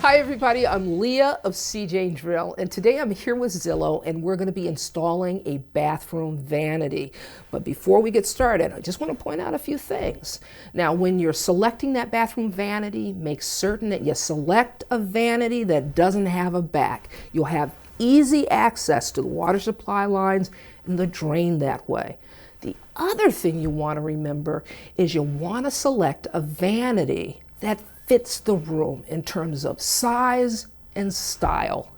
Hi everybody, I'm Leah of CJ Drill, and today I'm here with Zillow and we're going to be installing a bathroom vanity. But before we get started, I just want to point out a few things. Now, when you're selecting that bathroom vanity, make certain that you select a vanity that doesn't have a back. You'll have easy access to the water supply lines and the drain that way. The other thing you want to remember is you want to select a vanity that fits the room in terms of size and style.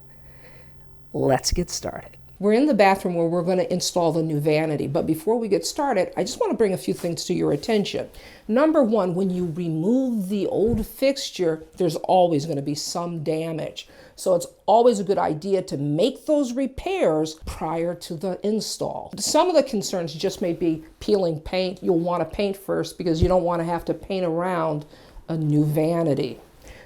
Let's get started. We're in the bathroom where we're going to install the new vanity, but before we get started, I just want to bring a few things to your attention. Number one, when you remove the old fixture, there's always going to be some damage. So it's always a good idea to make those repairs prior to the install. Some of the concerns just may be peeling paint. You'll want to paint first because you don't want to have to paint around a new vanity.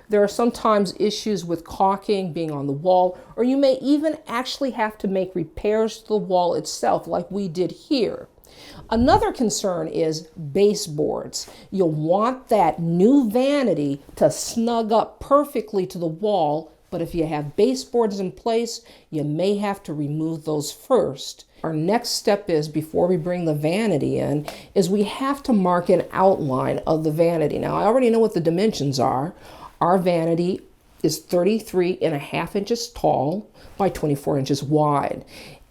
There are sometimes issues with caulking being on the wall, or you may even actually have to make repairs to the wall itself like we did here. Another concern is baseboards. You'll want that new vanity to snug up perfectly to the wall, but if you have baseboards in place, you may have to remove those first. Our next step is, before we bring the vanity in, is we have to mark an outline of the vanity. Now, I already know what the dimensions are. Our vanity is 33.5 inches tall by 24 inches wide.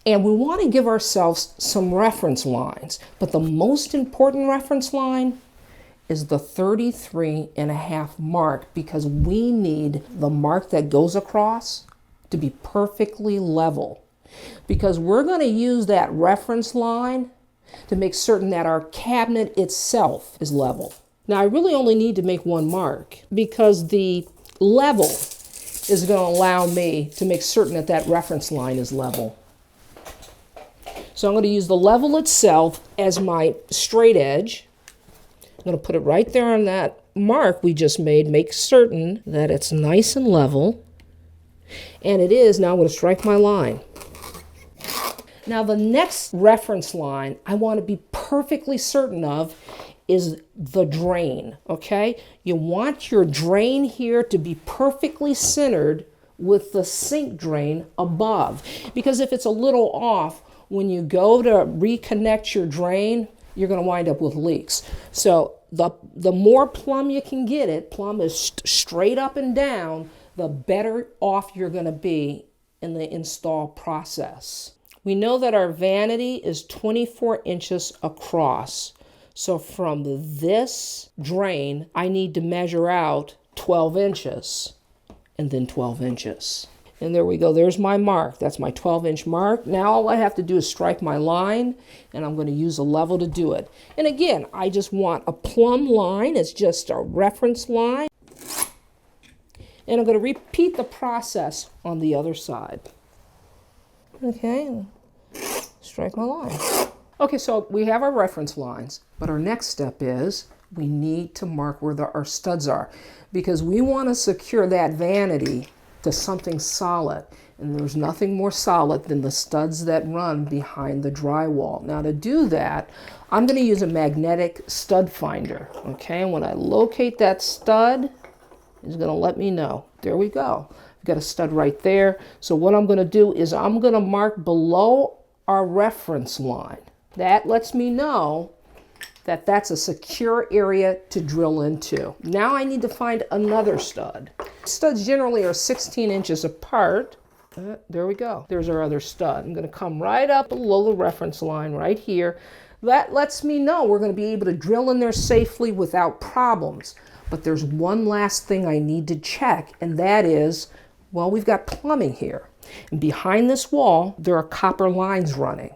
And we want to give ourselves some reference lines. But the most important reference line is the 33.5 mark, because we need the mark that goes across to be perfectly level. Because we're going to use that reference line to make certain that our cabinet itself is level. Now, I really only need to make one mark because the level is going to allow me to make certain that that reference line is level. So I'm going to use the level itself as my straight edge. I'm going to put it right there on that mark we just made, make certain that it's nice and level. And it is. Now I'm going to strike my line. Now the next reference line I want to be perfectly certain of is the drain, okay? You want your drain here to be perfectly centered with the sink drain above. Because if it's a little off, when you go to reconnect your drain, you're going to wind up with leaks. So the more plumb you can get it, plumb is straight up and down, the better off you're going to be in the install process. We know that our vanity is 24 inches across. So from this drain, I need to measure out 12 inches and then 12 inches. And there we go. There's my mark. That's my 12-inch mark. Now all I have to do is strike my line, and I'm going to use a level to do it. And again, I just want a plumb line. It's just a reference line. And I'm going to repeat the process on the other side. Okay. Strike my line. Okay, so we have our reference lines, but our next step is we need to mark where our studs are, because we want to secure that vanity to something solid, and there's nothing more solid than the studs that run behind the drywall. Now to do that, I'm going to use a magnetic stud finder, okay? And when I locate that stud, it's going to let me know. There we go. I've got a stud right there. So what I'm going to do is I'm going to mark below our reference line. That lets me know that that's a secure area to drill into. Now I need to find another stud. Studs generally are 16 inches apart. There we go. There's our other stud. I'm going to come right up below the reference line right here. That lets me know we're going to be able to drill in there safely without problems. But there's one last thing I need to check, and that is, well, we've got plumbing here. And behind this wall, there are copper lines running.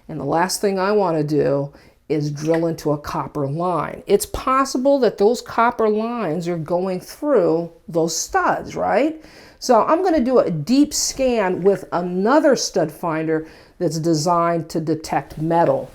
And the last thing I want to do is drill into a copper line. It's possible that those copper lines are going through those studs, right? So I'm going to do a deep scan with another stud finder that's designed to detect metal.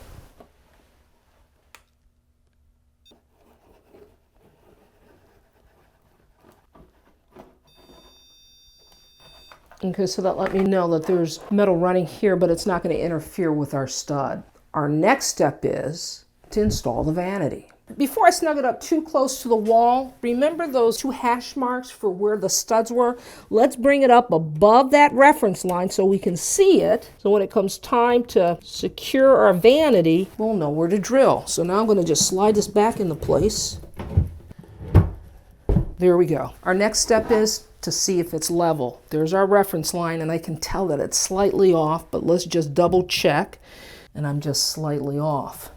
Okay, so that let me know that there's metal running here, but it's not going to interfere with our stud. Our next step is to install the vanity. Before I snug it up too close to the wall, remember those 2 hash marks for where the studs were? Let's bring it up above that reference line so we can see it. So when it comes time to secure our vanity, we'll know where to drill. So now I'm going to just slide this back into place. There we go. Our next step is to see if it's level. There's our reference line, and I can tell that it's slightly off, but let's just double check. And I'm just slightly off.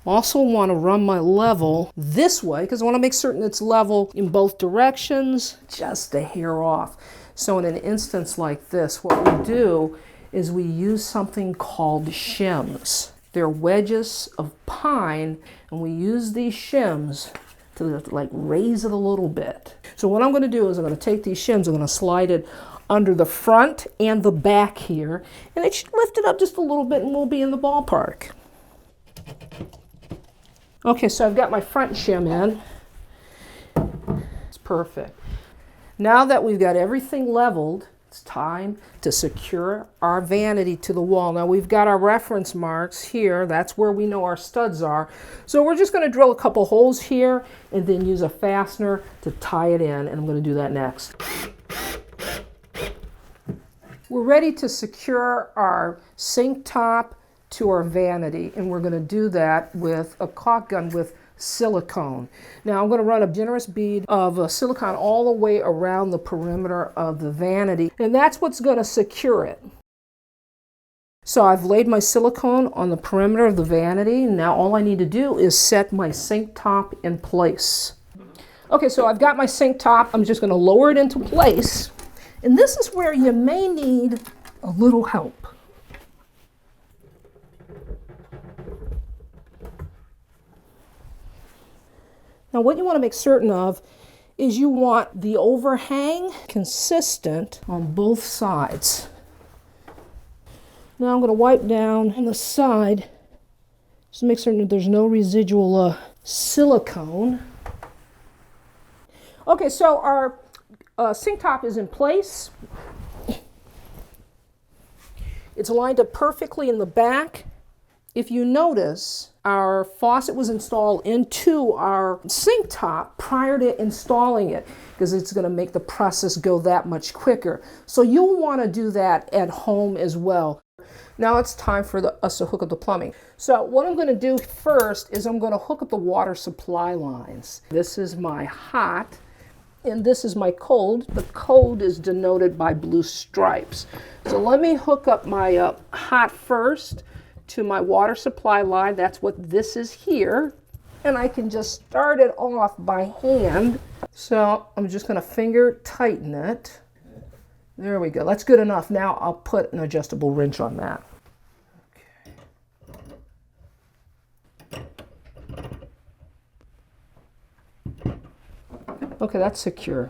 I also want to run my level this way because I want to make certain it's level in both directions, just a hair off. So in an instance like this, what we do is we use something called shims. They're wedges of pine, and we use these shims to like raise it a little bit. So what I'm going to do is I'm going to take these shims, I'm going to slide it under the front and the back here, and it should lift it up just a little bit and we'll be in the ballpark. Okay, so I've got my front shim in. It's perfect. Now that we've got everything leveled, it's time to secure our vanity to the wall. Now we've got our reference marks here. That's where we know our studs are. So we're just going to drill a couple holes here and then use a fastener to tie it in, and I'm going to do that next. We're ready to secure our sink top to our vanity, and we're going to do that with a caulk gun with silicone. Now I'm going to run a generous bead of silicone all the way around the perimeter of the vanity, and that's what's going to secure it. So I've laid my silicone on the perimeter of the vanity. Now all I need to do is set my sink top in place. Okay, so I've got my sink top. I'm just going to lower it into place, and this is where you may need a little help. Now what you want to make certain of is you want the overhang consistent on both sides. Now I'm going to wipe down on the side just to make certain that there's no residual silicone. Okay, so our sink top is in place. It's lined up perfectly in the back. If you notice, our faucet was installed into our sink top prior to installing it because it's going to make the process go that much quicker. So you'll want to do that at home as well. Now it's time for us to hook up the plumbing. So what I'm going to do first is I'm going to hook up the water supply lines. This is my hot and this is my cold. The cold is denoted by blue stripes. So let me hook up my hot first to my water supply line. That's what this is here. And I can just start it off by hand. So I'm just going to finger tighten it. There we go. That's good enough. Now I'll put an adjustable wrench on that. Okay, that's secure.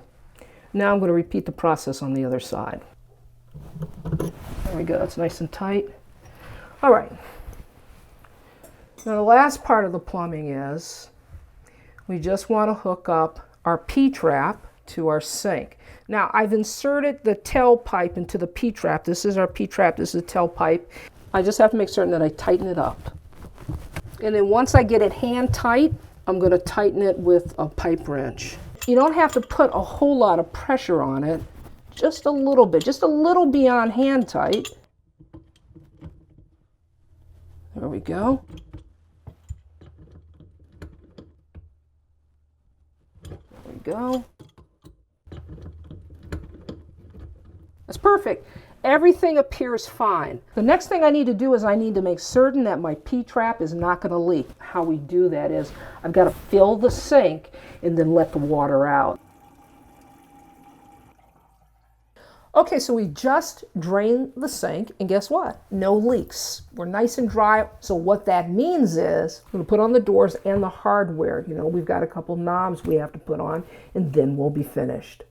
Now I'm going to repeat the process on the other side. There we go. That's nice and tight. All right. Now the last part of the plumbing is we just want to hook up our P-trap to our sink. Now I've inserted the tailpipe into the P-trap. This is our P-trap. This is the tailpipe. I just have to make certain that I tighten it up. And then once I get it hand tight, I'm going to tighten it with a pipe wrench. You don't have to put a whole lot of pressure on it. Just a little bit. Just a little beyond hand tight. There we go. There we go. That's perfect. Everything appears fine. The next thing I need to do is I need to make certain that my P-trap is not going to leak. How we do that is I've got to fill the sink and then let the water out. Okay, so we just drained the sink, and guess what? No leaks. We're nice and dry. So what that means is I'm going to put on the doors and the hardware. You know, we've got a couple knobs we have to put on, and then we'll be finished.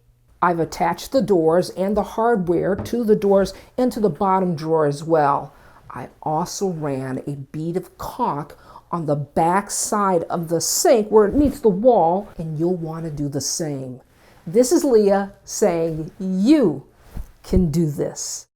I've attached the doors and the hardware to the doors and to the bottom drawer as well. I also ran a bead of caulk on the back side of the sink where it meets the wall, and you'll want to do the same. This is Leah saying you can do this.